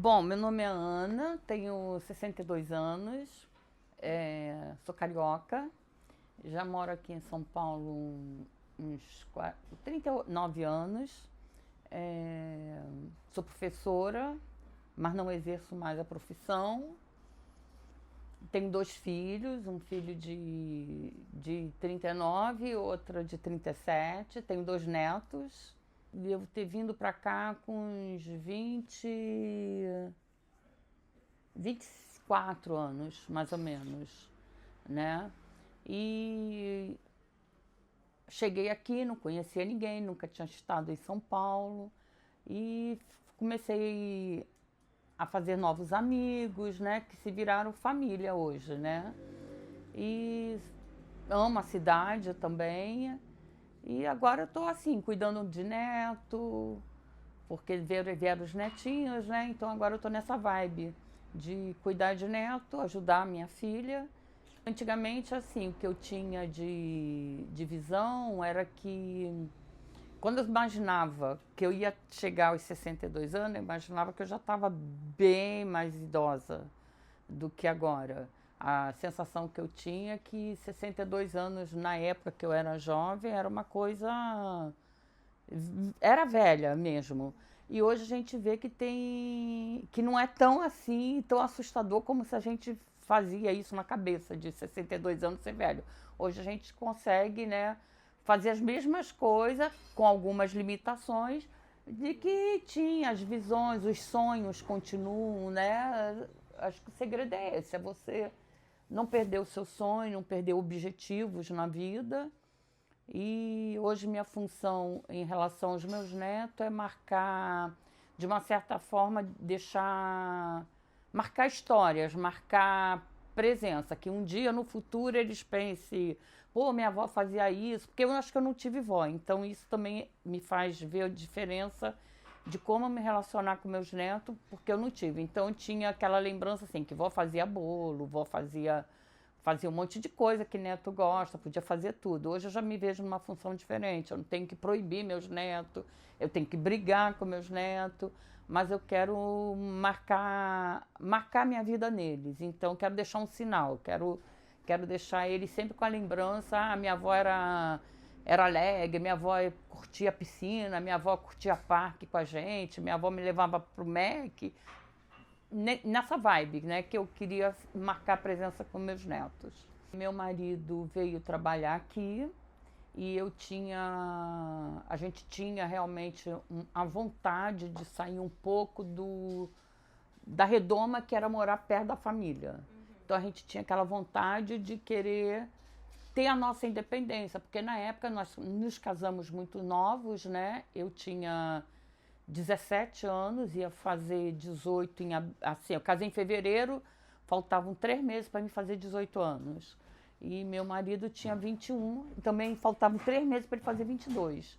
Bom, meu nome é Ana, tenho 62 anos, sou carioca, já moro aqui em São Paulo uns 39 anos, sou professora, mas não exerço mais a profissão. Tenho dois filhos, um filho de 39 e outra de 37. Tenho dois netos. Devo ter vindo para cá com uns 24 anos, mais ou menos, né? E cheguei aqui, não conhecia ninguém, nunca tinha estado em São Paulo e comecei a fazer novos amigos, né, que se viraram família hoje, né? E amo a cidade também. E agora eu tô assim, cuidando de neto, porque vieram os netinhos, né? Então agora eu tô nessa vibe de cuidar de neto, ajudar a minha filha. Antigamente, assim, o que eu tinha de visão era que quando eu imaginava que eu ia chegar aos 62 anos, eu imaginava que eu já estava bem mais idosa do que agora. A sensação que eu tinha é que 62 anos, na época que eu era jovem, era uma coisa. Era velha mesmo. E hoje a gente vê que não é tão assim, tão assustador como se a gente fazia isso na cabeça de 62 anos ser velho. Hoje a gente consegue, né, fazer as mesmas coisas com algumas limitações de que tinha as visões, os sonhos continuam, né? Acho que o segredo é esse, é você não perder o seu sonho, não perder objetivos na vida. E hoje minha função em relação aos meus netos é marcar, de uma certa forma, marcar histórias, marcar presença, que um dia no futuro eles pensem, pô, minha avó fazia isso, porque eu acho que eu não tive vó, então isso também me faz ver a diferença de como me relacionar com meus netos, porque eu não tive. Então tinha aquela lembrança assim, que vó fazia bolo, vó fazia um monte de coisa que neto gosta, podia fazer tudo. Hoje eu já me vejo numa função diferente, eu não tenho que proibir meus netos, eu tenho que brigar com meus netos, mas eu quero marcar minha vida neles. Então quero deixar um sinal, quero deixar eles sempre com a lembrança, minha avó era alegre, minha avó curtia a piscina, minha avó curtia parque com a gente, minha avó me levava pro Mac, nessa vibe, né, que eu queria marcar presença com meus netos. Meu marido veio trabalhar aqui e a gente tinha realmente a vontade de sair um pouco da redoma que era morar perto da família. Então a gente tinha aquela vontade de querer ter a nossa independência, porque na época nós nos casamos muito novos, né? Eu tinha 17 anos, ia fazer 18 assim, eu casei em fevereiro, faltavam 3 meses para me fazer 18 anos. E meu marido tinha 21, também faltavam 3 meses para ele fazer 22.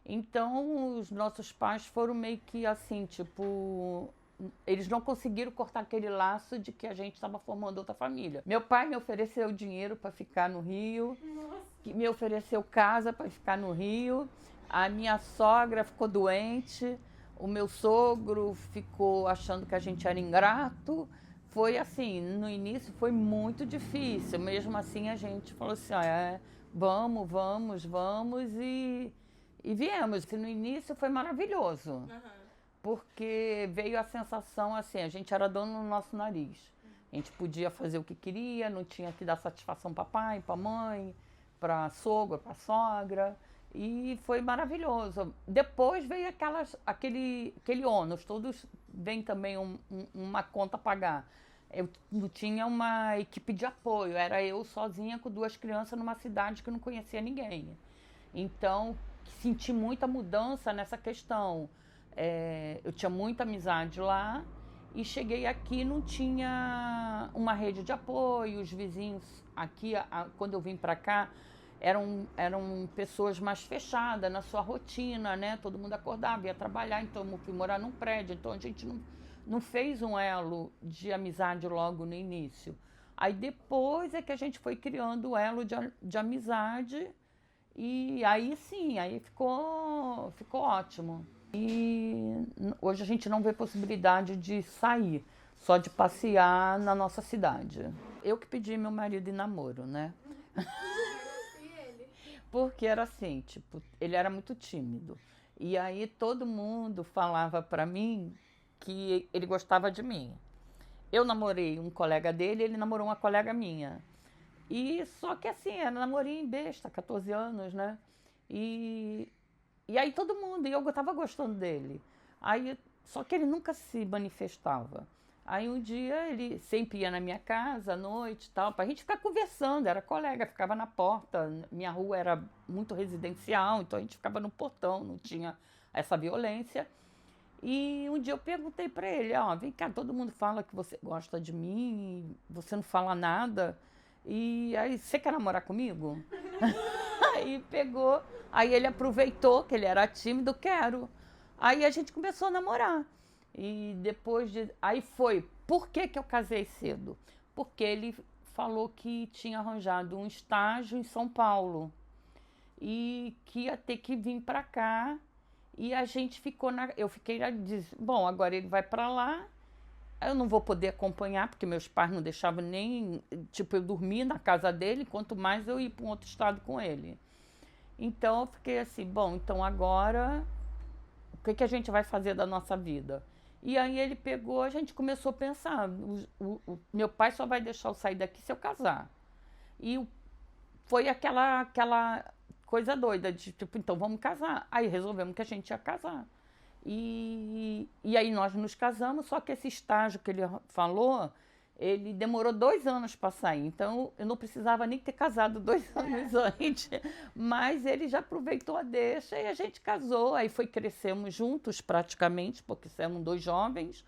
Então, os nossos pais foram meio que assim, tipo, eles não conseguiram cortar aquele laço de que a gente estava formando outra família. Meu pai me ofereceu dinheiro para ficar no Rio, me ofereceu casa para ficar no Rio. A minha sogra ficou doente, o meu sogro ficou achando que a gente era ingrato. Foi assim, no início foi muito difícil. Mesmo assim a gente falou assim, vamos, vamos, vamos e viemos. No início foi maravilhoso. Uhum. Porque veio a sensação assim, a gente era dono do nosso nariz. A gente podia fazer o que queria, não tinha que dar satisfação para pai, para mãe, para sogro, para sogra. E foi maravilhoso. Depois veio aquele ônus, todos vem também uma conta a pagar. Eu não tinha uma equipe de apoio, era eu sozinha com duas crianças numa cidade que não conhecia ninguém. Então, senti muita mudança nessa questão. Eu tinha muita amizade lá e cheguei aqui, não tinha uma rede de apoio, os vizinhos aqui, quando eu vim para cá, eram pessoas mais fechadas na sua rotina, né? Todo mundo acordava, ia trabalhar, então eu fui morar num prédio, então a gente não fez um elo de amizade logo no início. Aí depois é que a gente foi criando o elo de amizade e aí sim, aí ficou ótimo. E hoje a gente não vê possibilidade de sair, só de passear na nossa cidade. Eu que pedi meu marido em namoro, né? E ele? Porque era assim, tipo, ele era muito tímido. E aí todo mundo falava pra mim que ele gostava de mim. Eu namorei um colega dele, ele namorou uma colega minha. E só que assim, era namorinho besta, 14 anos, né? E, e aí todo mundo, e eu tava gostando dele. Aí, só que ele nunca se manifestava. Aí um dia ele sempre ia na minha casa à noite e tal, pra gente ficar conversando, era colega, ficava na porta. Minha rua era muito residencial, então a gente ficava no portão, não tinha essa violência. E um dia eu perguntei pra ele, ó, vem cá, todo mundo fala que você gosta de mim, você não fala nada. E aí, você quer namorar comigo? Aí pegou, aí ele aproveitou que ele era tímido, quero. Aí a gente começou a namorar. E depois de. Aí foi. Por que, que eu casei cedo? Porque ele falou que tinha arranjado um estágio em São Paulo e que ia ter que vir para cá. E a gente ficou na. Eu fiquei. Bom, agora ele vai para lá. Eu não vou poder acompanhar, porque meus pais não deixavam nem. Tipo, eu dormia na casa dele, quanto mais eu ir para um outro estado com ele. Então eu fiquei assim, bom, então agora o que, que a gente vai fazer da nossa vida? E aí ele pegou, a gente começou a pensar, meu pai só vai deixar eu sair daqui se eu casar. E foi aquela coisa doida de tipo, então vamos casar. Aí resolvemos que a gente ia casar. E aí nós nos casamos, só que esse estágio que ele falou, ele demorou 2 anos para sair. Então eu não precisava nem ter casado 2 anos antes. Mas ele já aproveitou a deixa e a gente casou. Aí foi, crescemos juntos praticamente, porque somos 2 jovens.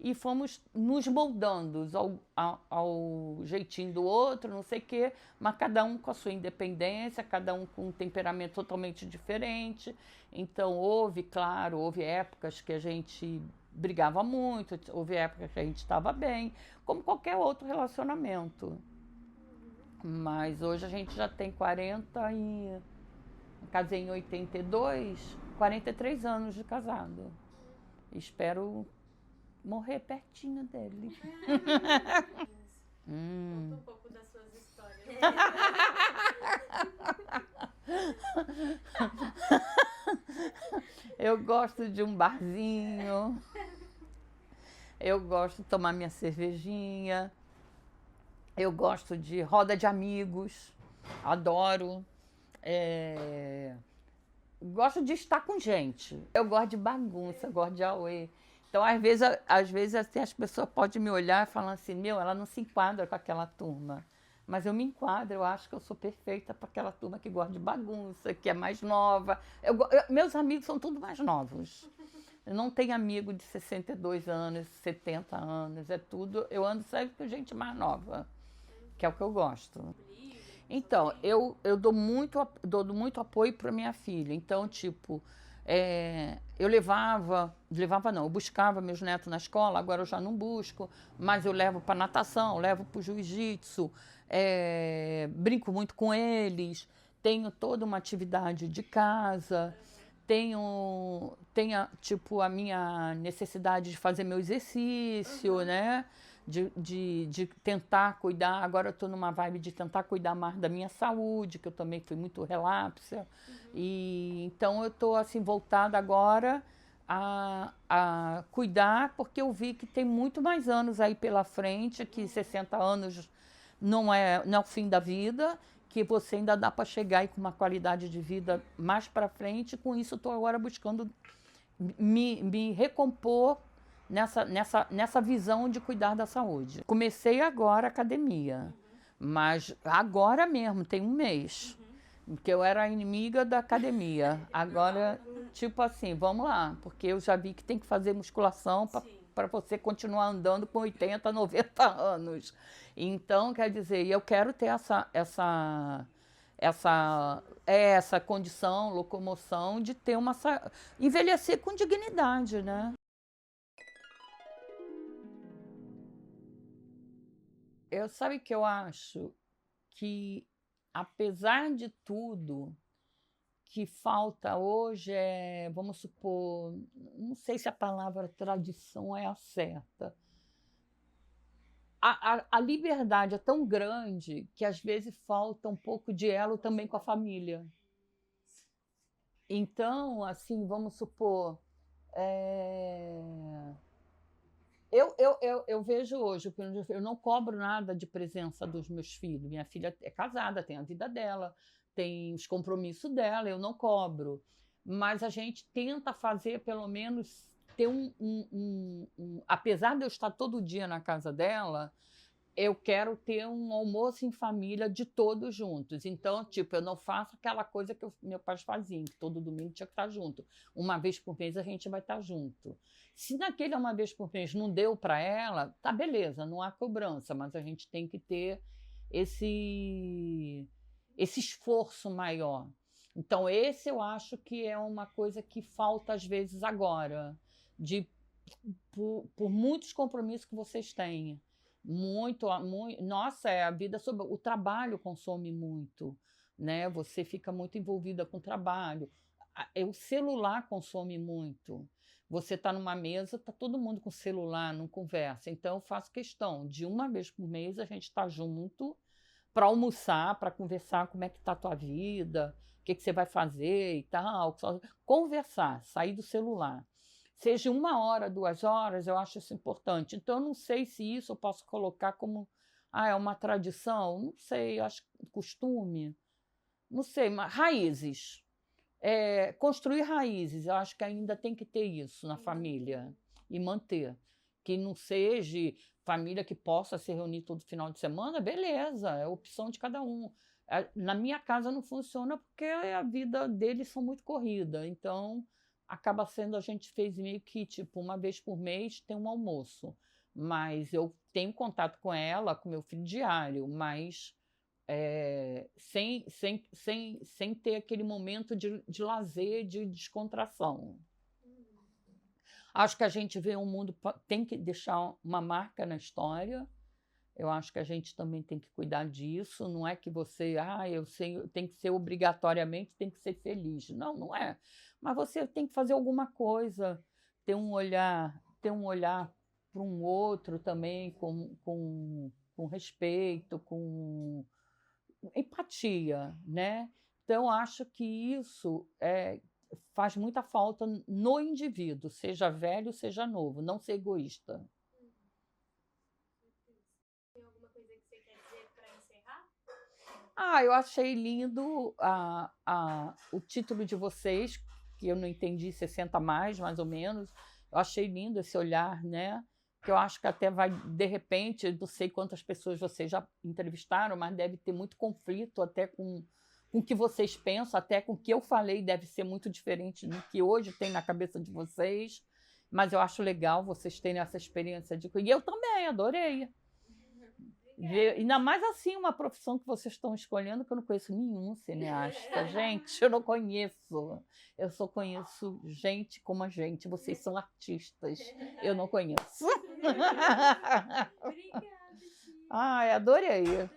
E fomos nos moldando ao jeitinho do outro, não sei o quê, mas cada um com a sua independência, cada um com um temperamento totalmente diferente. Então, claro, houve épocas que a gente brigava muito, houve épocas que a gente estava bem, como qualquer outro relacionamento. Mas hoje a gente já tem 40 e. Casei em 82, 43 anos de casado. Espero morrer pertinho dele. Conta um pouco das suas histórias. Eu gosto de um barzinho, eu gosto de tomar minha cervejinha, eu gosto de roda de amigos, adoro. É, gosto de estar com gente. Eu gosto de bagunça, gosto de auê. Então, às vezes assim, as pessoas podem me olhar e falar assim, meu, ela não se enquadra com aquela turma. Mas eu me enquadro, eu acho que eu sou perfeita para aquela turma que gosta de bagunça, que é mais nova. Meus amigos são tudo mais novos. Eu não tenho amigo de 62 anos, 70 anos, é tudo. Eu ando sempre com gente mais nova, que é o que eu gosto. Então, eu dou muito apoio para minha filha. Então, tipo, eu levava não, eu buscava meus netos na escola, agora eu já não busco, mas eu levo para natação, levo para o jiu-jitsu, brinco muito com eles, tenho toda uma atividade de casa, tenho tipo, a minha necessidade de fazer meu exercício, né? De tentar cuidar. Agora eu estou numa vibe de tentar cuidar mais da minha saúde, que eu também fui muito relapsa. E então eu estou assim voltada agora a cuidar, porque eu vi que tem muito mais anos aí pela frente, que 60 anos não é o fim da vida, que você ainda dá para chegar aí com uma qualidade de vida mais para frente. Com isso, estou agora buscando me recompor nessa visão de cuidar da saúde. Comecei agora a academia, mas agora mesmo, tem um mês, que eu era inimiga da academia. Agora, tipo assim, vamos lá, porque eu já vi que tem que fazer musculação para você continuar andando com 80, 90 anos. Então, quer dizer, eu quero ter essa condição, locomoção de ter envelhecer com dignidade, né? Sabe que eu acho que, apesar de tudo, que falta hoje é, vamos supor, não sei se a palavra tradição é a certa. A liberdade é tão grande que às vezes falta um pouco de elo também com a família. Então, assim, vamos supor, eu vejo hoje, eu não cobro nada de presença dos meus filhos. Minha filha é casada, tem a vida dela, tem os compromissos dela, eu não cobro. Mas a gente tenta fazer, pelo menos, ter apesar de eu estar todo dia na casa dela, eu quero ter um almoço em família de todos juntos. Então, tipo, eu não faço aquela coisa que meu pai fazia, que todo domingo tinha que estar junto. Uma vez por mês a gente vai estar junto. Se naquele uma vez por mês não deu para ela, tá beleza, não há cobrança, mas a gente tem que ter esse esforço maior. Então, esse eu acho que é uma coisa que falta às vezes agora, por muitos compromissos que vocês têm. Muito, nossa, a vida sobre o trabalho consome muito, né? Você fica muito envolvida com o trabalho. O celular consome muito. Você está numa mesa, está todo mundo com o celular, não conversa. Então, eu faço questão de uma vez por mês a gente estar junto para almoçar, para conversar como é que está a tua vida, o que você vai fazer e tal. Conversar, sair do celular. Seja 1 hora, 2 horas, eu acho isso importante. Então, eu não sei se isso eu posso colocar como é uma tradição, não sei, eu acho costume, não sei, mas raízes. Construir raízes, eu acho que ainda tem que ter isso na família e manter. Que não seja família que possa se reunir todo final de semana, beleza, é opção de cada um. Na minha casa não funciona porque a vida deles são muito corrida, então acaba sendo, a gente fez meio que tipo uma vez por mês tem um almoço, mas eu tenho contato com ela, com meu filho diário, mas sem ter aquele momento de lazer, de descontração. Acho que a gente vê um mundo, tem que deixar uma marca na história. Eu acho que a gente também tem que cuidar disso. Não é que você, eu sei, tem que ser obrigatoriamente, tem que ser feliz. Não, não é. Mas você tem que fazer alguma coisa, ter um olhar para um outro também com respeito, com empatia, né? Então, acho que isso faz muita falta no indivíduo, seja velho, seja novo, não ser egoísta. Tem alguma coisa que você quer dizer para encerrar? Eu achei lindo o título de vocês, que eu não entendi, 60 mais ou menos. Eu achei lindo esse olhar, né? Que eu acho que até vai, de repente, não sei quantas pessoas vocês já entrevistaram, mas deve ter muito conflito até com o que vocês pensam, até com o que eu falei, deve ser muito diferente do que hoje tem na cabeça de vocês. Mas eu acho legal vocês terem essa experiência e eu também adorei. Ainda mais assim, uma profissão que vocês estão escolhendo, que eu não conheço nenhum cineasta. Gente, eu não conheço. Eu só conheço gente como a gente. Vocês são artistas. Eu não conheço. Obrigada, tia. Adorei.